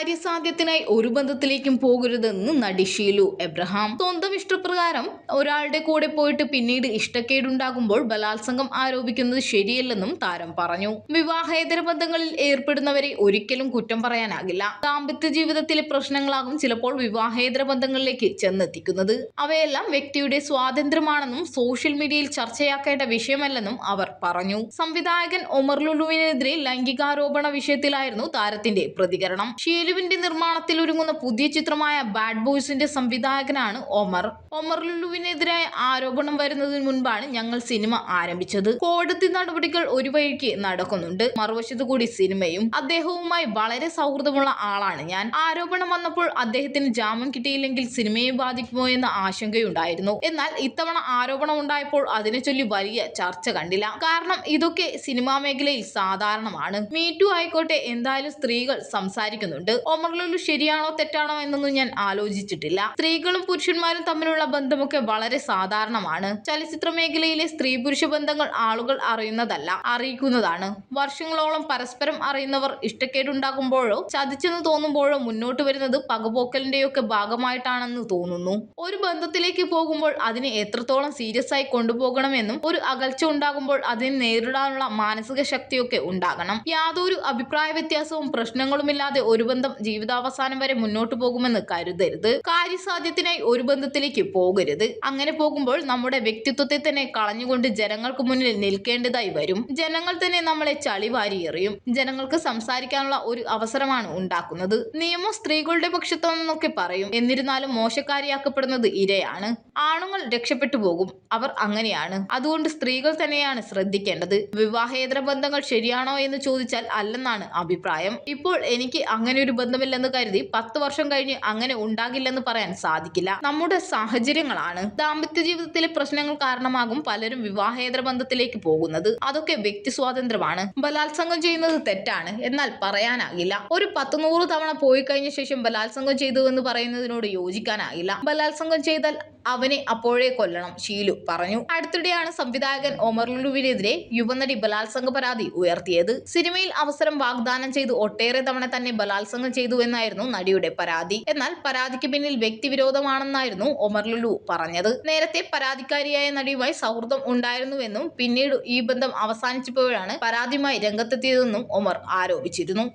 കാര്യസാധ്യത്തിനായി ഒരു ബന്ധത്തിലേക്കും പോകരുതെന്ന് നടി ഷീലു എബ്രഹാം. സ്വന്തം ഇഷ്ടപ്രകാരം ഒരാളുടെ കൂടെ പോയിട്ട് പിന്നീട് ഇഷ്ടക്കേടുണ്ടാകുമ്പോൾ ബലാത്സംഗം ആരോപിക്കുന്നത് ശരിയല്ലെന്നും താരം പറഞ്ഞു. വിവാഹേതര ബന്ധങ്ങളിൽ ഏർപ്പെടുന്നവരെ ഒരിക്കലും കുറ്റം പറയാനാകില്ല. ദാമ്പത്യ ജീവിതത്തിലെ പ്രശ്നങ്ങളാകും ചിലപ്പോൾ വിവാഹേതര ബന്ധങ്ങളിലേക്ക് ചെന്നെത്തിക്കുന്നത്. അവയെല്ലാം വ്യക്തിയുടെ സ്വാതന്ത്ര്യമാണെന്നും സോഷ്യൽ മീഡിയയിൽ ചർച്ചയാക്കേണ്ട വിഷയമല്ലെന്നും അവർ പറഞ്ഞു. സംവിധായകൻ ഒമർ ലുലുവിനെതിരെ ലൈംഗികാരോപണ വിഷയത്തിലായിരുന്നു താരത്തിന്റെ പ്രതികരണം. ഷീലുവിന്റെ നിർമ്മാണത്തിൽ ഒരുങ്ങുന്ന പുതിയ ചിത്രമായ ബാഡ് ബോയ്സിന്റെ സംവിധായകനാണ് ഒമർ. ഒമർ ലുലുവിനെതിരായ ആരോപണം വരുന്നതിന് മുൻപാണ് ഞങ്ങൾ സിനിമ ആരംഭിച്ചത്. കോടതി നടപടികൾ ഒരു വഴിക്ക് നടക്കുന്നുണ്ട്, മറുവശത്തു കൂടി സിനിമയും. അദ്ദേഹവുമായി വളരെ സൗഹൃദമുള്ള ആളാണ് ഞാൻ. ആരോപണം വന്നപ്പോൾ അദ്ദേഹത്തിന് ജാമ്യം കിട്ടിയില്ലെങ്കിൽ സിനിമയെ ബാധിക്കുമോ എന്ന ആശങ്കയുണ്ടായിരുന്നു. എന്നാൽ ഇത്തവണ ആരോപണം ഉണ്ടായപ്പോൾ അതിനെ ചൊല്ലി വലിയ ചർച്ച കണ്ടില്ല. കാരണം ഇതൊക്കെ സിനിമാ മേഖലയിൽ സാധാരണമാണ്. മീറ്റു ആയിക്കോട്ടെ, എന്തായാലും സ്ത്രീകൾ സംസാരിക്കുന്നുണ്ട്. ഒമർ ലുലു ശരിയാണോ തെറ്റാണോ എന്നൊന്നും ഞാൻ ആലോചിച്ചിട്ടില്ല. സ്ത്രീകളും പുരുഷന്മാരും തമ്മിലുള്ള ബന്ധമൊക്കെ വളരെ സാധാരണമാണ്. ചലച്ചിത്ര മേഖലയിലെ സ്ത്രീ പുരുഷ ബന്ധങ്ങൾ ആളുകൾ അറിയുന്നതല്ല, അറിയിക്കുന്നതാണ്. വർഷങ്ങളോളം പരസ്പരം അറിയുന്നവർ ഇഷ്ടക്കേടുണ്ടാകുമ്പോഴോ ചതിച്ചെന്ന് തോന്നുമ്പോഴോ മുന്നോട്ട് വരുന്നത് പകപോക്കലിന്റെയൊക്കെ ഭാഗമായിട്ടാണെന്ന് തോന്നുന്നു. ഒരു ബന്ധത്തിലേക്ക് പോകുമ്പോൾ അതിനെ എത്രത്തോളം സീരിയസ് ആയി കൊണ്ടുപോകണമെന്നും ഒരു അകൽച്ച ഉണ്ടാകുമ്പോൾ അതിനെ നേരിടാനുള്ള മാനസിക ശക്തിയൊക്കെ ഉണ്ടാകണം. യാതൊരു അഭിപ്രായ വ്യത്യാസവും പ്രശ്നങ്ങളുമില്ലാതെ ഒരു ബന്ധം ജീവിതാവസാനം വരെ മുന്നോട്ട് പോകുമെന്ന് കരുതരുത്. കാര്യസാധ്യത്തിനായി ഒരു ബന്ധത്തിലേക്ക് പോകരുത്. അങ്ങനെ പോകുമ്പോൾ നമ്മുടെ വ്യക്തിത്വത്തെ തന്നെ കളഞ്ഞുകൊണ്ട് ജനങ്ങൾക്ക് മുന്നിൽ നിൽക്കേണ്ടതായി വരും. ജനങ്ങൾ തന്നെ നമ്മളെ ചളിവാരി എറിയും. ജനങ്ങൾക്ക് സംസാരിക്കാനുള്ള ഒരു അവസരമാണ് ഉണ്ടാക്കുന്നത്. നിയമം സ്ത്രീകളുടെ പക്ഷത്താണെന്നൊക്കെ പറയും. എന്നിരുന്നാലും മോശക്കാരിയാക്കപ്പെടുന്നത് ഇരയാണ്. ആണുങ്ങൾ രക്ഷപ്പെട്ടു പോകും. അവർ അങ്ങനെയാണ്. അതുകൊണ്ട് സ്ത്രീകൾ തന്നെയാണ് ശ്രദ്ധിക്കേണ്ടത്. വിവാഹേതര ബന്ധങ്ങൾ ശരിയാണോ എന്ന് ചോദിച്ചാൽ അല്ലെന്നാണ് അഭിപ്രായം. ഇപ്പോൾ എനിക്ക് അങ്ങനെ ഒരു ബന്ധമില്ലെന്ന് കരുതി 10 വർഷം കഴിഞ്ഞ് അങ്ങനെ ഉണ്ടാകില്ലെന്ന് പറയാൻ സാധിക്കില്ല. നമ്മുടെ സാഹചര്യങ്ങളാണ്. ദാമ്പത്യ ജീവിതത്തിലെ പ്രശ്നങ്ങൾ കാരണമാകും പലരും വിവാഹേതര ബന്ധത്തിലേക്ക് പോകുന്നത്. അതൊക്കെ വ്യക്തി സ്വാതന്ത്ര്യമാണ്. ബലാത്സംഗം ചെയ്യുന്നത് തെറ്റാണ്, എന്നാൽ പറയാനാകില്ല. ഒരു 10-100 തവണ പോയി കഴിഞ്ഞ ശേഷം ബലാത്സംഗം ചെയ്തു എന്ന് പറയുന്നതിനോട് യോജിക്കാനാകില്ല. ബലാത്സംഗം ചെയ്താൽ അവനെ അപ്പോഴേ കൊല്ലണം, ഷീലു പറഞ്ഞു. അടുത്തിടെയാണ് സംവിധായകൻ ഒമർ ലുലുവിനെതിരെ യുവനടി ബലാത്സംഗ പരാതി ഉയർത്തിയത്. സിനിമയിൽ അവസരം വാഗ്ദാനം ചെയ്ത് ഒട്ടേറെ തവണ തന്നെ ബലാത്സംഗം ചെയ്തു എന്നായിരുന്നു നടിയുടെ പരാതി. എന്നാൽ പരാതിക്ക് പിന്നിൽ വ്യക്തിവിരോധമാണെന്നായിരുന്നു ഒമർ ലുലു പറഞ്ഞത്. നേരത്തെ പരാതിക്കാരിയായ നടിയുമായി സൗഹൃദം ഉണ്ടായിരുന്നുവെന്നും പിന്നീട് ഈ ബന്ധം അവസാനിച്ചപ്പോഴാണ് പരാതിയുമായി രംഗത്തെത്തിയതെന്നും ഒമർ ആരോപിച്ചിരുന്നു.